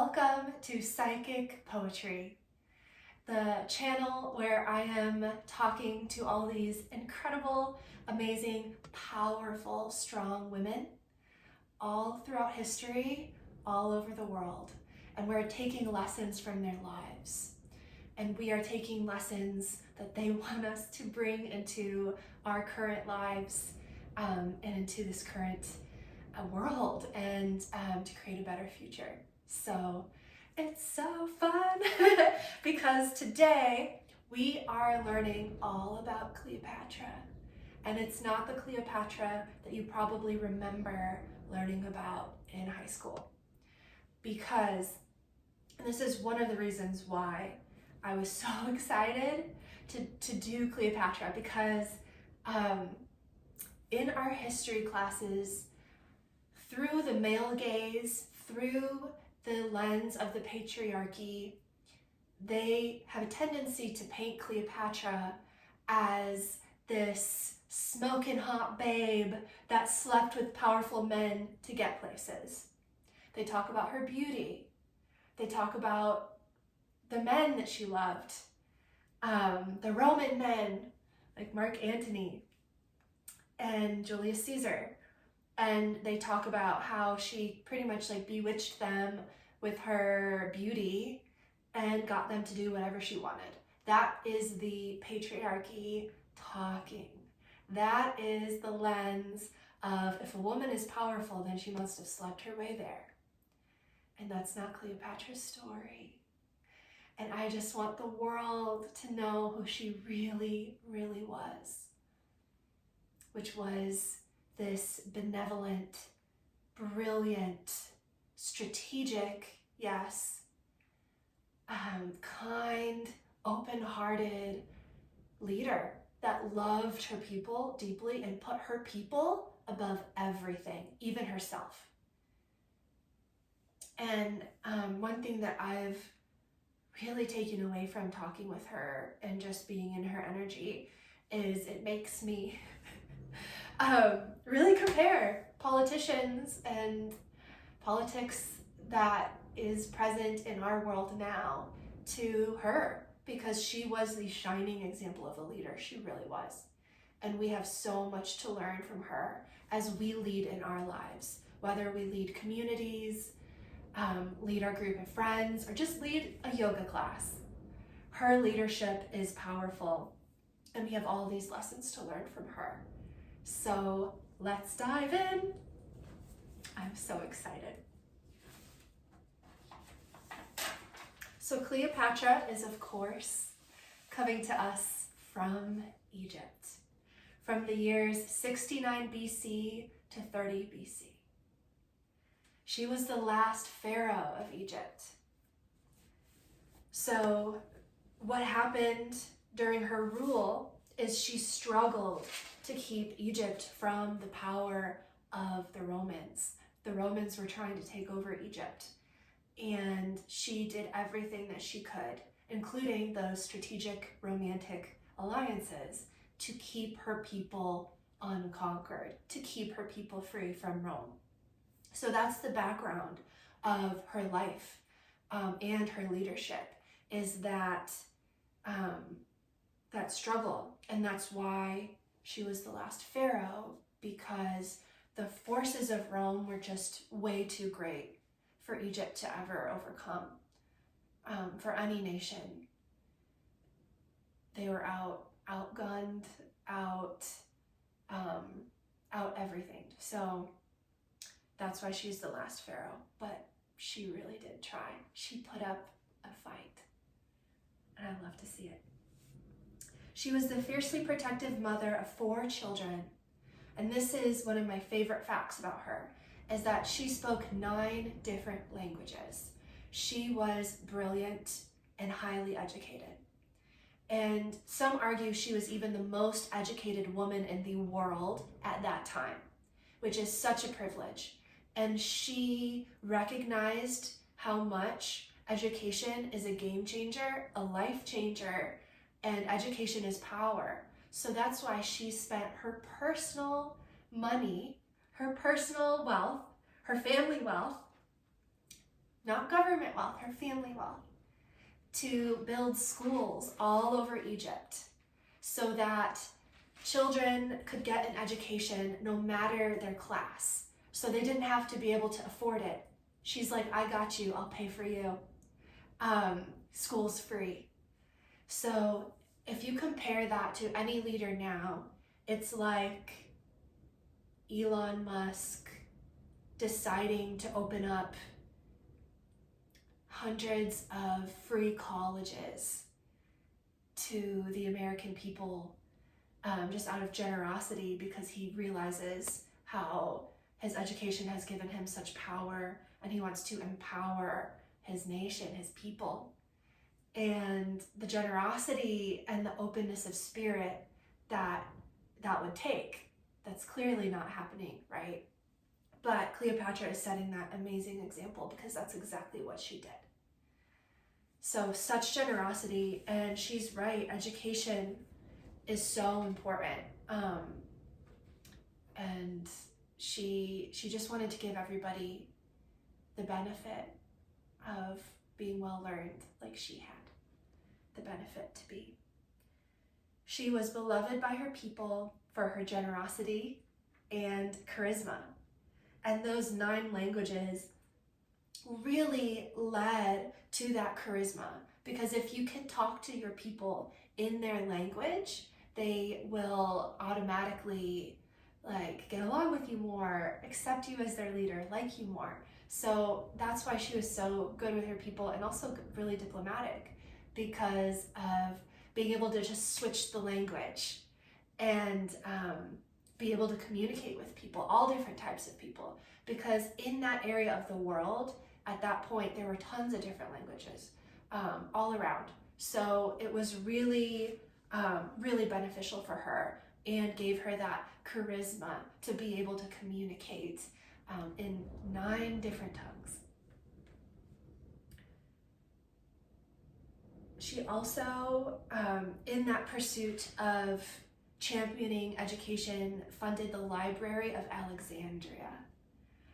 Welcome to Psychic Poetry, the channel where I am talking to all these incredible, amazing, powerful, strong women all throughout history, all over the world. And we're taking lessons from their lives. And we are taking lessons that they want us to bring into our current lives and into this current world and to create a better future. So it's so fun because today we are learning all about Cleopatra. And it's not the Cleopatra that you probably remember learning about in high school. Because this is one of the reasons why I was so excited to do Cleopatra, because in our history classes, through the male gaze, through the lens of the patriarchy, they have a tendency to paint Cleopatra as this smoking hot babe that slept with powerful men to get places. They talk about her beauty. They talk about the men that she loved, the Roman men like Marc Antony and Julius Caesar. And they talk about how she pretty much like bewitched them with her beauty and got them to do whatever she wanted. That is the patriarchy talking. That is the lens of, if a woman is powerful, then she must have slept her way there. And that's not Cleopatra's story. And I just want the world to know who she really, really was, which was this benevolent, brilliant, strategic, yes, kind, open-hearted leader that loved her people deeply and put her people above everything, even herself. And one thing that I've really taken away from talking with her and just being in her energy is it makes me really compare politicians and politics that is present in our world now to her, because she was the shining example of a leader. She really was. And we have so much to learn from her as we lead in our lives, whether we lead communities, lead our group of friends, or just lead a yoga class. Her leadership is powerful, and we have all these lessons to learn from her. So let's dive in. I'm so excited. So Cleopatra is, of course, coming to us from Egypt, from the years 69 BC to 30 BC. She was the last pharaoh of Egypt. So what happened during her rule is she struggled to keep Egypt from the power of the Romans. The Romans were trying to take over Egypt, and she did everything that she could, including those strategic romantic alliances, to keep her people unconquered, to keep her people free from Rome. So that's the background of her life and her leadership, is that that struggle. And that's why she was the last pharaoh, because the forces of Rome were just way too great for Egypt to ever overcome. For any nation, they were outgunned, out everything. So that's why she's the last pharaoh. But she really did try. She put up a fight, and I love to see it. She was the fiercely protective mother of 4 children. And this is one of my favorite facts about her, is that she spoke 9 different languages. She was brilliant and highly educated. And some argue she was even the most educated woman in the world at that time, which is such a privilege. And she recognized how much education is a game changer, a life changer, and education is power. So that's why she spent her personal money, her personal wealth, her family wealth, not government wealth, her family wealth, to build schools all over Egypt so that children could get an education no matter their class. So they didn't have to be able to afford it. She's like, I got you, I'll pay for you. School's free. So if you compare that to any leader now, it's like Elon Musk deciding to open up hundreds of free colleges to the American people, just out of generosity, because he realizes how his education has given him such power, and he wants to empower his nation, his people. And the generosity and the openness of spirit that would take, that's clearly not happening, right? But Cleopatra is setting that amazing example, because that's exactly what she did. So such generosity, and she's right, education is so important. And she just wanted to give everybody the benefit of being well learned, like she had the benefit to be. She was beloved by her people for her generosity and charisma. And those 9 languages really led to that charisma, because if you can talk to your people in their language, they will automatically get along with you more, accept you as their leader, like you more. So that's why she was so good with her people, and also really diplomatic, because of being able to just switch the language and be able to communicate with people, all different types of people. Because in that area of the world, at that point, there were tons of different languages all around. So it was really, really beneficial for her, and gave her that charisma to be able to communicate in 9 different tongues. She also, in that pursuit of championing education, funded the Library of Alexandria.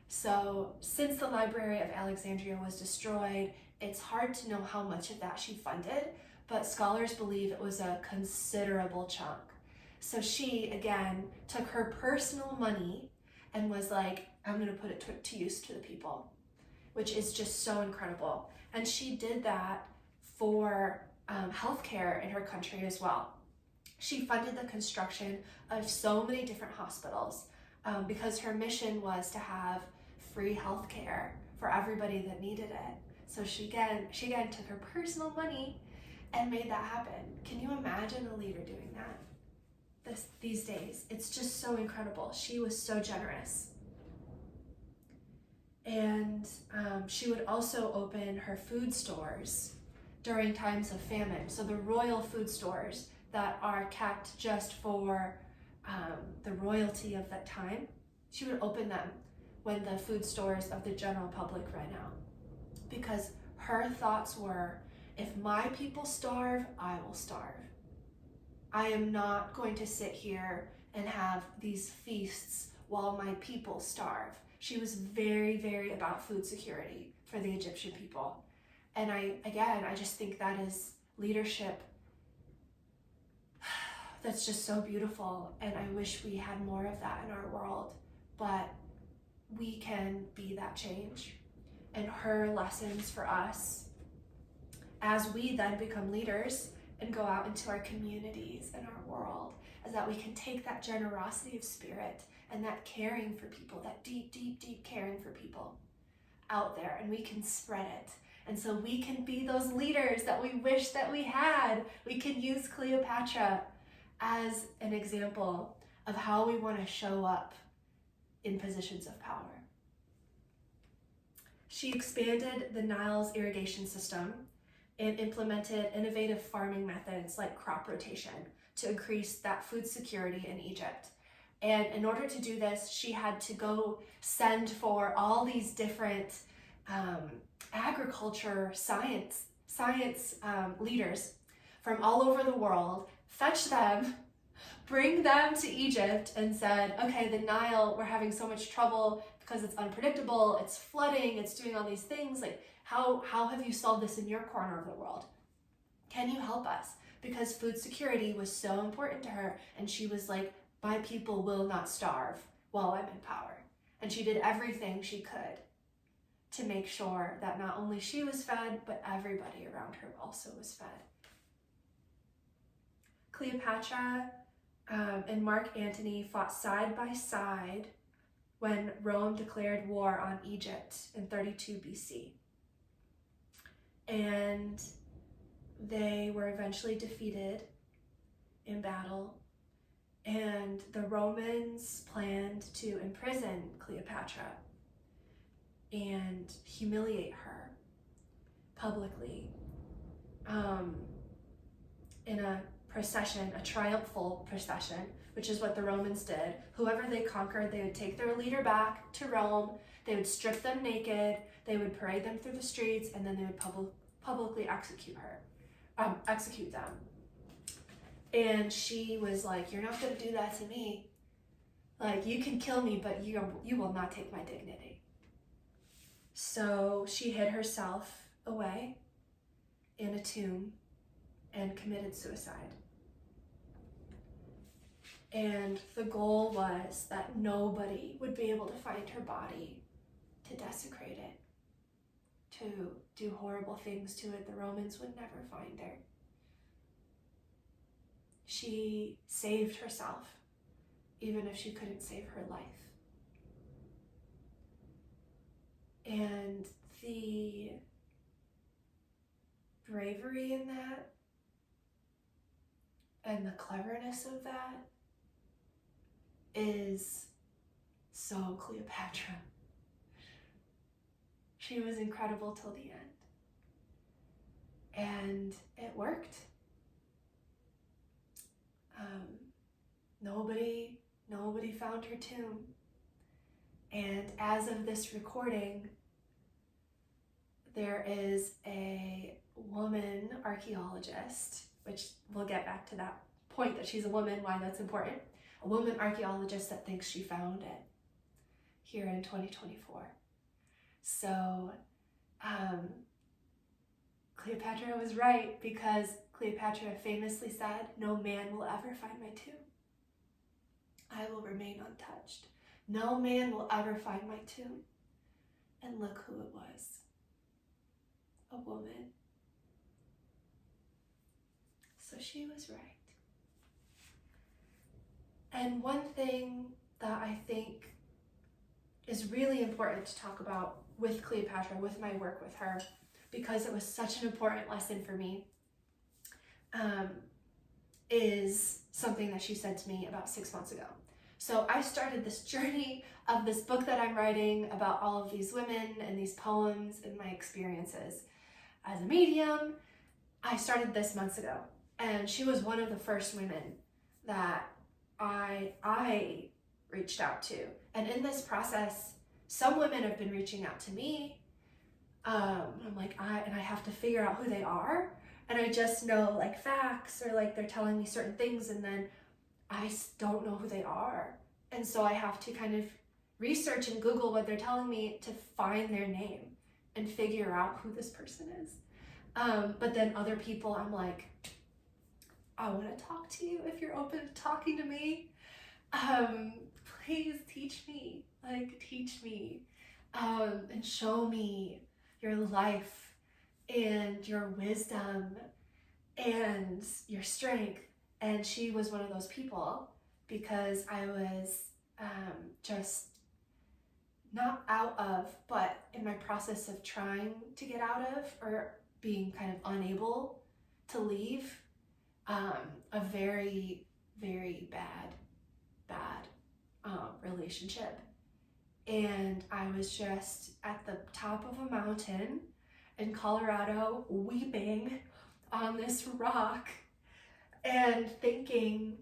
So since the Library of Alexandria was destroyed, it's hard to know how much of that she funded, but scholars believe it was a considerable chunk. So she, again, took her personal money and was like, I'm going to put it to use to the people, which is just so incredible. And she did that for healthcare in her country as well. She funded the construction of so many different hospitals because her mission was to have free healthcare for everybody that needed it. So she again took her personal money and made that happen. Can you imagine a leader doing that these days? It's just so incredible. She was so generous. And she would also open her food stores during times of famine. So the royal food stores that are kept just for the royalty of that time, she would open them when the food stores of the general public ran out. Because her thoughts were, if my people starve, I will starve. I am not going to sit here and have these feasts while my people starve. She was very, very about food security for the Egyptian people. And I just think that is leadership that's just so beautiful. And I wish we had more of that in our world, but we can be that change. And her lessons for us, as we then become leaders and go out into our communities and our world, is that we can take that generosity of spirit and that caring for people, that deep, deep, deep caring for people out there, and we can spread it. And so we can be those leaders that we wish that we had. We can use Cleopatra as an example of how we want to show up in positions of power. She expanded the Nile's irrigation system and implemented innovative farming methods like crop rotation to increase that food security in Egypt. And in order to do this, she had to go send for all these different agriculture science leaders from all over the world, fetch them, bring them to Egypt, and said, okay, the Nile, we're having so much trouble because it's unpredictable, it's flooding, it's doing all these things. How have you solved this in your corner of the world? Can you help us? Because food security was so important to her, and she was like, my people will not starve while I'm in power. And she did everything she could to make sure that not only she was fed, but everybody around her also was fed. Cleopatra and Marc Antony fought side by side when Rome declared war on Egypt in 32 BC. And they were eventually defeated in battle, and the Romans planned to imprison Cleopatra and humiliate her publicly in a procession, a triumphal procession, which is what the Romans did. Whoever they conquered, they would take their leader back to Rome, they would strip them naked, they would parade them through the streets, and then they would publicly execute them. And she was like, you're not gonna do that to me. Like, you can kill me, but you will not take my dignity. So she hid herself away in a tomb and committed suicide. And the goal was that nobody would be able to find her body, to desecrate it, to do horrible things to it. The Romans would never find her. She saved herself, even if she couldn't save her life. And the bravery in that, and the cleverness of that, is so Cleopatra. She was incredible till the end. And it worked. Nobody found her tomb. And as of this recording, there is a woman archaeologist, which we'll get back to that point that she's a woman, why that's important. A woman archaeologist that thinks she found it here in 2024. So Cleopatra was right, because Cleopatra famously said, no man will ever find my tomb. I will remain untouched. No man will ever find my tomb. And look who it was. A woman. So she was right. And one thing that I think is really important to talk about with Cleopatra, with my work with her, because it was such an important lesson for me, is something that she said to me about 6 months ago. So I started this journey of this book that I'm writing about all of these women and these poems and my experiences as a medium. I started this months ago, and she was one of the first women that I reached out to. And in this process, some women have been reaching out to me. I'm like, I have to figure out who they are. And I just know like facts, or like they're telling me certain things, and then I don't know who they are. And so I have to kind of research and Google what they're telling me to find their name and figure out who this person is. But then other people, I'm like, I want to talk to you if you're open to talking to me. Please teach me, and show me your life and your wisdom and your strength. And she was one of those people, because I was just not out of, but in my process of trying to get out of, or being kind of unable to leave a very, very bad relationship. And I was just at the top of a mountain in Colorado, weeping on this rock and thinking,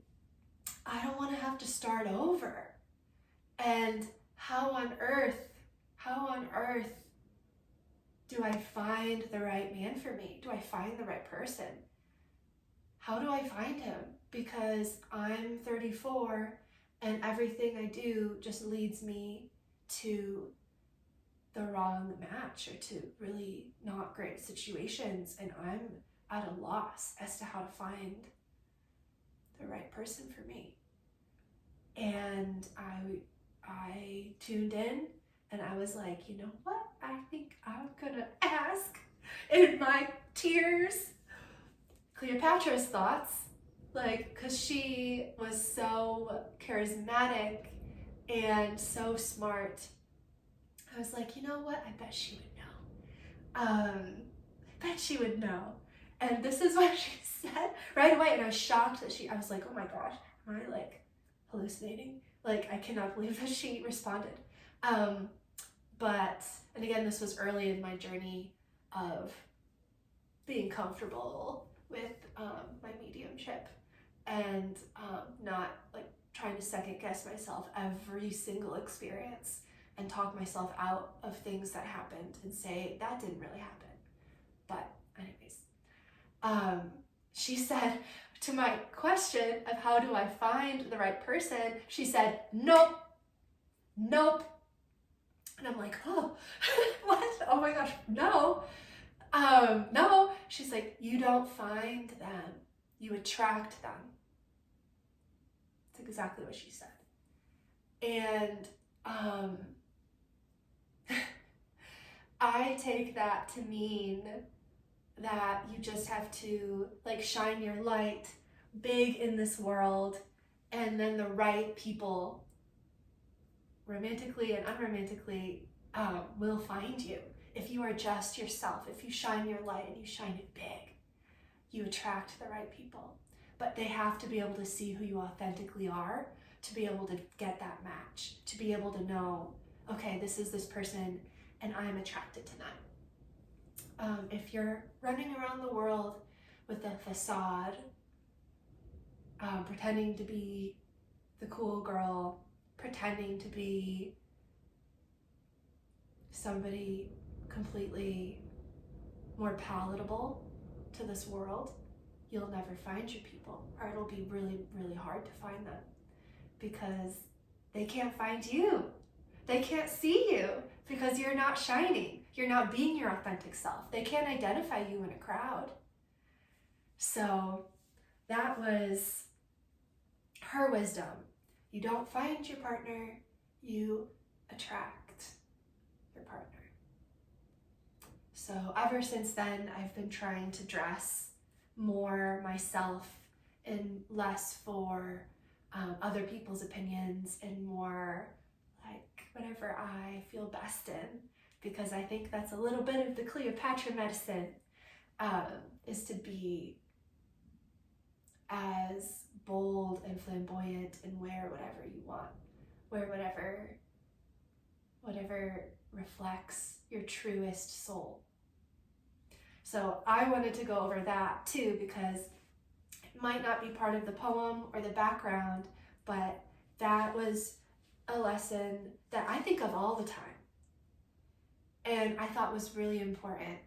I don't want to have to start over. And how on earth do I find the right man for me? Do I find the right person? How do I find him? Because I'm 34 and everything I do just leads me to the wrong match or to really not great situations, and I'm at a loss as to how to find the right person for me. And I tuned in and I was like, you know what? I think I'm gonna ask in my tears Cleopatra's thoughts, like, because she was so charismatic and so smart. I was like, you know what? I bet she would know. Bet she would know. And this is what she said right away. And I was shocked that I was like, oh my gosh, am I like hallucinating? Like, I cannot believe that she responded. And again, this was early in my journey of being comfortable with my mediumship and not like trying to second guess myself every single experience and talk myself out of things that happened and say, that didn't really happen. But anyways, she said to my question of how do I find the right person, she said, nope. And I'm like, oh, what? Oh my gosh, no. No. She's like, you don't find them, you attract them. That's exactly what she said. And I take that to mean that you just have to like shine your light big in this world, and then the right people, romantically and unromantically, will find you. If you are just yourself, if you shine your light and you shine it big, you attract the right people. But they have to be able to see who you authentically are to be able to get that match, to be able to know, okay, this is this person and I'm attracted to them. If you're running around the world with a facade, pretending to be the cool girl, pretending to be somebody completely more palatable to this world, you'll never find your people, or it'll be really, really hard to find them because they can't find you. They can't see you because you're not shining. You're not being your authentic self. They can't identify you in a crowd. So that was her wisdom. You don't find your partner, you attract your partner. So ever since then, I've been trying to dress more myself and less for other people's opinions and more like whatever I feel best in, because I think that's a little bit of the Cleopatra medicine, is to be as bold and flamboyant and wear whatever you want, wear whatever reflects your truest soul. So I wanted to go over that too, because it might not be part of the poem or the background, but that was a lesson that I think of all the time and I thought was really important,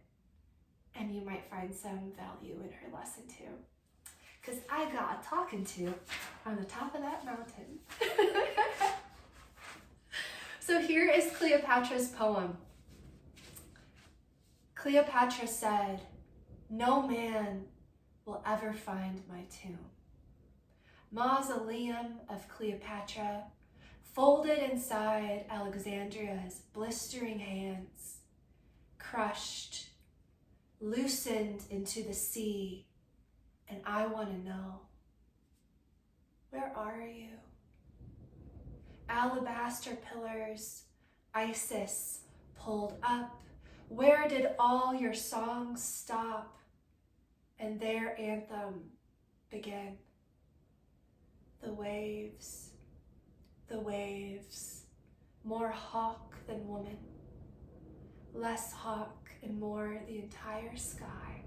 and you might find some value in her lesson too, because I got a talking to on the top of that mountain. So here is Cleopatra's poem. Cleopatra said, "No man will ever find my tomb. Mausoleum of Cleopatra, folded inside Alexandria's blistering hands, crushed, loosened into the sea, and I want to know, where are you? Alabaster pillars, Isis pulled up, where did all your songs stop and their anthem begin? The waves, more hawk than woman, less hawk and more the entire sky.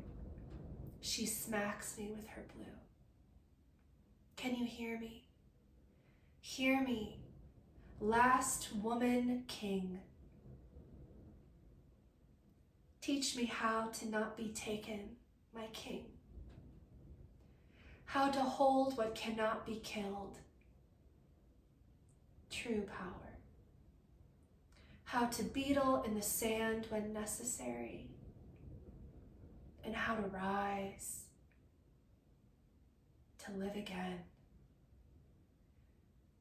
She smacks me with her blue. Can you hear me? Hear me, last woman king. Teach me how to not be taken, my king. How to hold what cannot be killed, true power. how to beetle in the sand when necessary, and how to rise, to live again.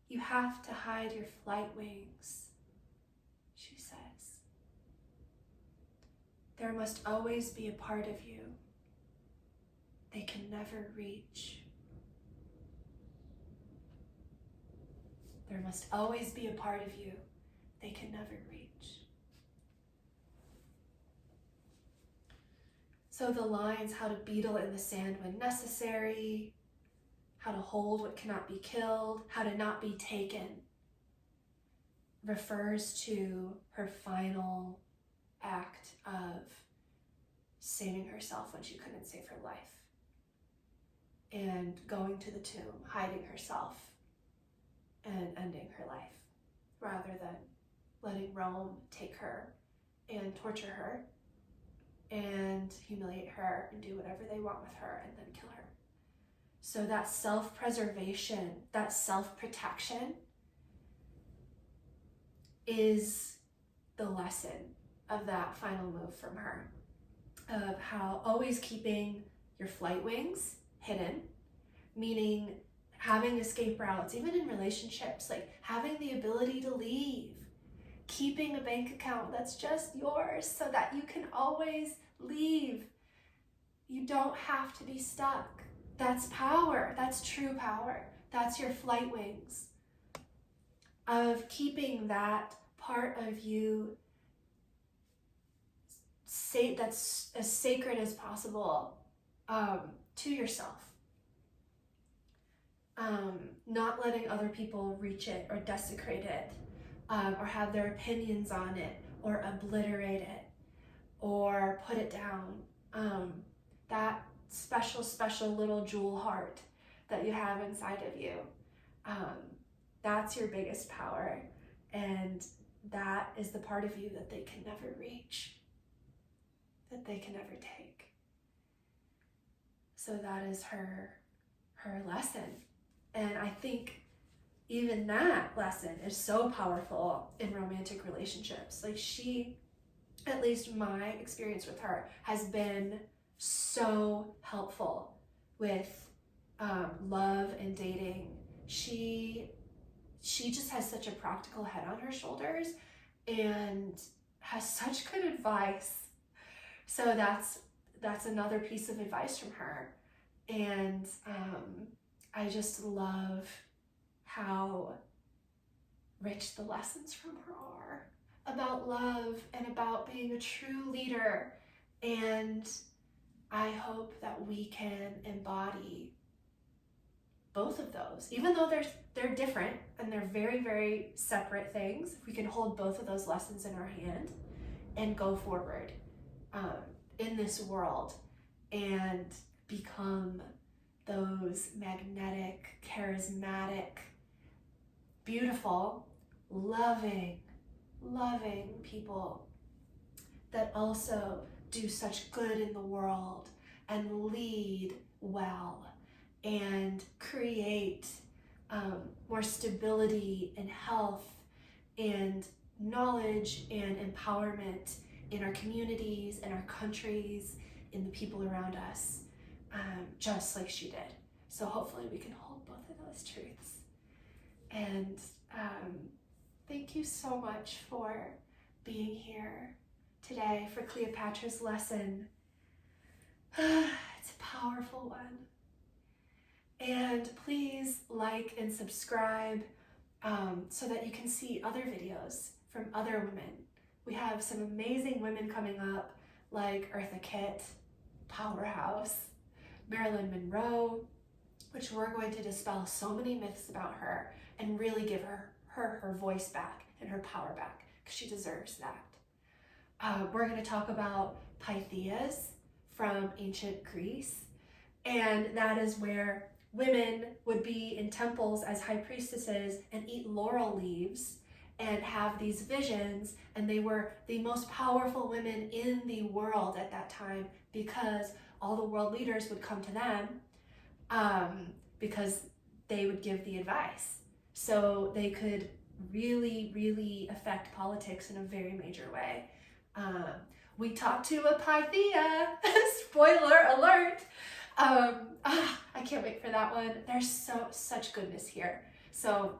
You have to hide your flight wings, she says. There must always be a part of you they can never reach. There must always be a part of you they can never reach. So the lines, how to beetle in the sand when necessary, how to hold what cannot be killed, how to not be taken, refers to her final act of saving herself when she couldn't save her life, and going to the tomb, hiding herself, and ending her life, rather than letting Rome take her and torture her and humiliate her and do whatever they want with her and then kill her. So that self-preservation, that self-protection is the lesson of that final move from her, of how always keeping your flight wings hidden, meaning having escape routes, even in relationships, like having the ability to leave, keeping a bank account that's just yours so that you can always leave. You don't have to be stuck. That's power. That's true power. That's your flight wings, of keeping that part of you that's as sacred as possible to yourself. Not letting other people reach it or desecrate it, or have their opinions on it, or obliterate it, or put it down. That special little jewel heart that you have inside of you, that's your biggest power, and that is the part of you that they can never reach, that they can never take. So that is her lesson. And I think even that lesson is so powerful in romantic relationships. Like, she, at least my experience with her, has been so helpful with love and dating. She just has such a practical head on her shoulders and has such good advice. So that's another piece of advice from her. And I just love how rich the lessons from her are about love and about being a true leader. And I hope that we can embody both of those, even though they're different and they're very, very separate things. If we can hold both of those lessons in our hand and go forward in this world and become those magnetic, charismatic, beautiful, loving people that also do such good in the world and lead well and create more stability and health and knowledge and empowerment in our communities, in our countries, in the people around us, just like she did. So hopefully we can hold both of those truths. And thank you so much for being here today for Cleopatra's lesson. It's a powerful one. And please like and subscribe so that you can see other videos from other women. We have some amazing women coming up, like Eartha Kitt, powerhouse, Marilyn Monroe, which we're going to dispel so many myths about her and really give her voice back and her power back, because she deserves that. We're going to talk about Pythias from ancient Greece, and that is where women would be in temples as high priestesses and eat laurel leaves and have these visions, and they were the most powerful women in the world at that time, because all the world leaders would come to them because they would give the advice. So they could really, really affect politics in a very major way. We talked to a Pythia, spoiler alert. I can't wait for that one. There's such goodness here. So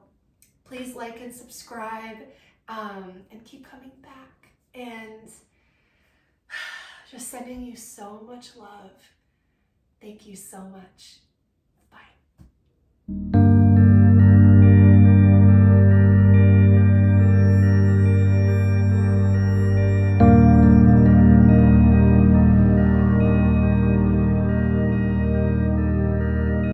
please like and subscribe, and keep coming back. And just sending you so much love. Thank you so much. Bye.